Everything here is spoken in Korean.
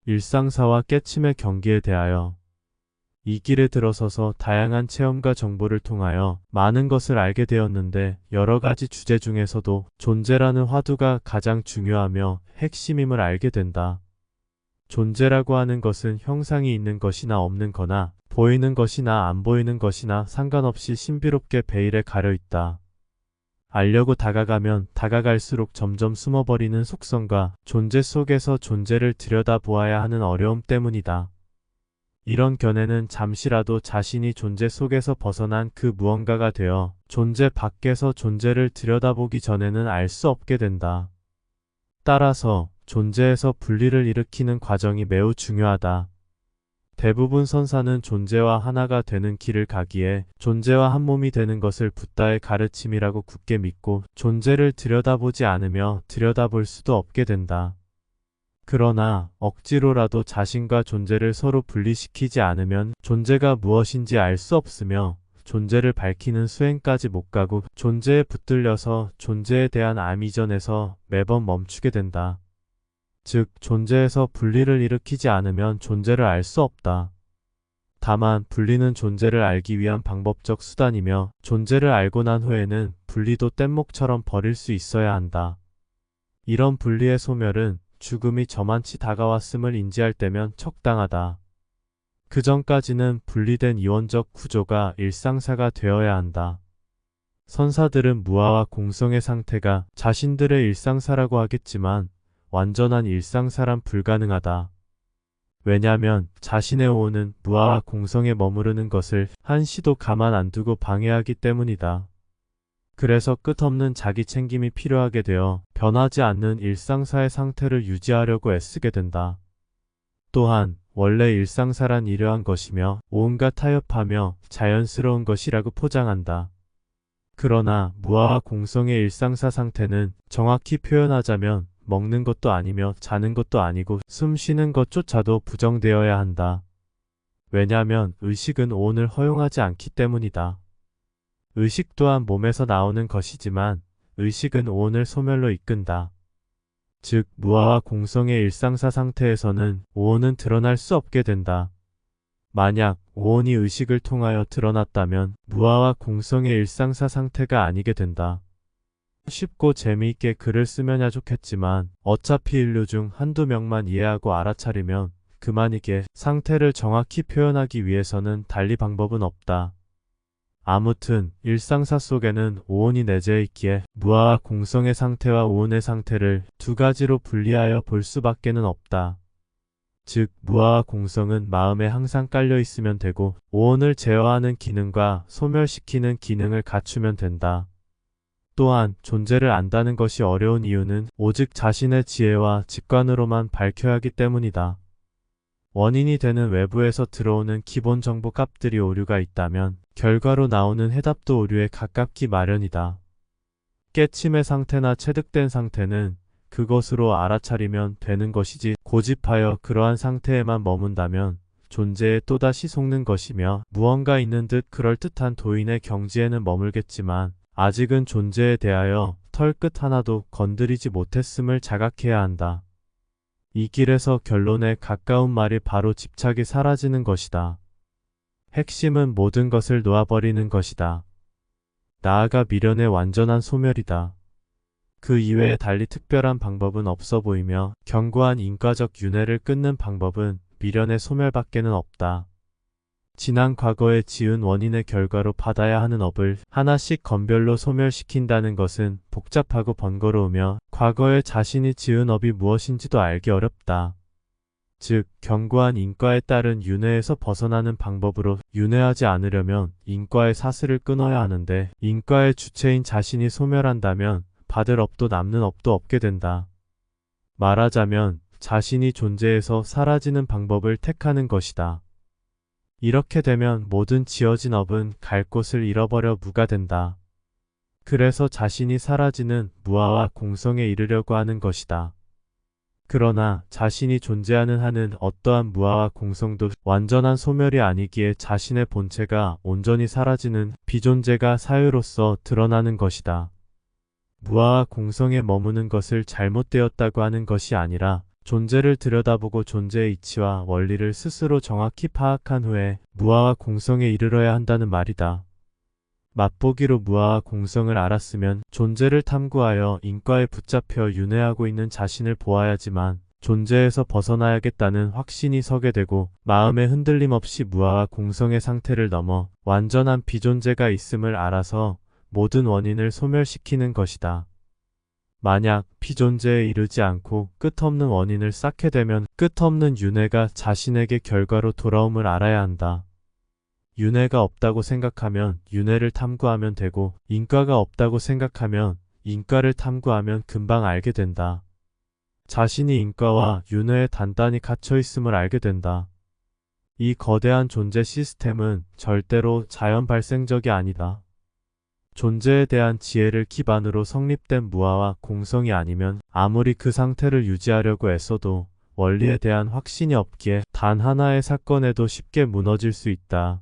일상사와 깨침의 경기에 대하여 이 길에 들어서서 다양한 체험과 정보를 통하여 많은 것을 알게 되었는데 여러 가지 주제 중에서도 존재라는 화두가 가장 중요하며 핵심임을 알게 된다. 존재라고 하는 것은 형상이 있는 것이나 없는 거나 보이는 것이나 안 보이는 것이나 상관없이 신비롭게 베일에 가려 있다. 알려고 다가가면 다가갈수록 점점 숨어버리는 속성과 존재 속에서 존재를 들여다보아야 하는 어려움 때문이다. 이런 견해는 잠시라도 자신이 존재 속에서 벗어난 그 무언가가 되어 존재 밖에서 존재를 들여다보기 전에는 알 수 없게 된다. 따라서 존재에서 분리를 일으키는 과정이 매우 중요하다. 대부분 선사는 존재와 하나가 되는 길을 가기에 존재와 한 몸이 되는 것을 붓다의 가르침이라고 굳게 믿고 존재를 들여다보지 않으며 들여다볼 수도 없게 된다. 그러나 억지로라도 자신과 존재를 서로 분리시키지 않으면 존재가 무엇인지 알 수 없으며 존재를 밝히는 수행까지 못 가고 존재에 붙들려서 존재에 대한 암 이전에서 매번 멈추게 된다. 즉 존재에서 분리를 일으키지 않으면 존재를 알 수 없다. 다만 분리는 존재를 알기 위한 방법적 수단이며 존재를 알고 난 후에는 분리도 뗏목처럼 버릴 수 있어야 한다. 이런 분리의 소멸은 죽음이 저만치 다가왔음을 인지할 때면 적당하다. 그 전까지는 분리된 이원적 구조가 일상사가 되어야 한다. 선사들은 무아와 공성의 상태가 자신들의 일상사라고 하겠지만 완전한 일상사란 불가능하다. 왜냐하면 자신의 오온은 무아와 공성에 머무르는 것을 한시도 가만 안 두고 방해하기 때문이다. 그래서 끝없는 자기 챙김이 필요하게 되어 변하지 않는 일상사의 상태를 유지하려고 애쓰게 된다. 또한 원래 일상사란 이러한 것이며 온갖 타협하며 자연스러운 것이라고 포장한다. 그러나 무아와 공성의 일상사 상태는 정확히 표현하자면 먹는 것도 아니며 자는 것도 아니고 숨 쉬는 것조차도 부정되어야 한다. 왜냐하면 의식은 오온을 허용하지 않기 때문이다. 의식 또한 몸에서 나오는 것이지만 의식은 오온을 소멸로 이끈다. 즉 무아와 공성의 일상사 상태에서는 오온은 드러날 수 없게 된다. 만약 오온이 의식을 통하여 드러났다면 무아와 공성의 일상사 상태가 아니게 된다. 쉽고 재미있게 글을 쓰면야 좋겠지만 어차피 인류 중 한두 명만 이해하고 알아차리면 그만이게 상태를 정확히 표현하기 위해서는 달리 방법은 없다. 아무튼 일상사 속에는 오온이 내재해 있기에 무아와 공성의 상태와 오온의 상태를 두 가지로 분리하여 볼 수밖에는 없다. 즉 무아와 공성은 마음에 항상 깔려 있으면 되고 오온을 제어하는 기능과 소멸시키는 기능을 갖추면 된다. 또한 존재를 안다는 것이 어려운 이유는 오직 자신의 지혜와 직관으로만 밝혀야 하기 때문이다. 원인이 되는 외부에서 들어오는 기본 정보 값들이 오류가 있다면 결과로 나오는 해답도 오류에 가깝기 마련이다. 깨침의 상태나 체득된 상태는 그것으로 알아차리면 되는 것이지 고집하여 그러한 상태에만 머문다면 존재에 또다시 속는 것이며 무언가 있는 듯 그럴듯한 도인의 경지에는 머물겠지만 아직은 존재에 대하여 털끝 하나도 건드리지 못했음을 자각해야 한다. 이 길에서 결론에 가까운 말이 바로 집착이 사라지는 것이다. 핵심은 모든 것을 놓아버리는 것이다. 나아가 미련의 완전한 소멸이다. 그 이외에 달리 특별한 방법은 없어 보이며 견고한 인과적 윤회를 끊는 방법은 미련의 소멸밖에는 없다. 지난 과거에 지은 원인의 결과로 받아야 하는 업을 하나씩 건별로 소멸시킨다는 것은 복잡하고 번거로우며 과거에 자신이 지은 업이 무엇인지도 알기 어렵다. 즉 견고한 인과에 따른 윤회에서 벗어나는 방법으로 윤회하지 않으려면 인과의 사슬을 끊어야 하는데 인과의 주체인 자신이 소멸한다면 받을 업도 남는 업도 없게 된다. 말하자면 자신이 존재에서 사라지는 방법을 택하는 것이다. 이렇게 되면 모든 지어진 업은 갈 곳을 잃어버려 무가 된다. 그래서 자신이 사라지는 무아와 공성에 이르려고 하는 것이다. 그러나 자신이 존재하는 한은 어떠한 무아와 공성도 완전한 소멸이 아니기에 자신의 본체가 온전히 사라지는 비존재가 사유로서 드러나는 것이다. 무아와 공성에 머무는 것을 잘못되었다고 하는 것이 아니라 존재를 들여다보고 존재의 이치와 원리를 스스로 정확히 파악한 후에 무아와 공성에 이르러야 한다는 말이다. 맛보기로 무아와 공성을 알았으면 존재를 탐구하여 인과에 붙잡혀 윤회하고 있는 자신을 보아야지만 존재에서 벗어나야겠다는 확신이 서게 되고 마음에 흔들림 없이 무아와 공성의 상태를 넘어 완전한 비존재가 있음을 알아서 모든 원인을 소멸시키는 것이다. 만약 비존재에 이르지 않고 끝없는 원인을 쌓게 되면 끝없는 윤회가 자신에게 결과로 돌아옴을 알아야 한다. 윤회가 없다고 생각하면 윤회를 탐구하면 되고 인과가 없다고 생각하면 인과를 탐구하면 금방 알게 된다. 자신이 인과와 윤회에 단단히 갇혀 있음을 알게 된다. 이 거대한 존재 시스템은 절대로 자연 발생적이 아니다. 존재에 대한 지혜를 기반으로 성립된 무아와 공성이 아니면 아무리 그 상태를 유지하려고 애써도 원리에 대한 확신이 없기에 단 하나의 사건에도 쉽게 무너질 수 있다.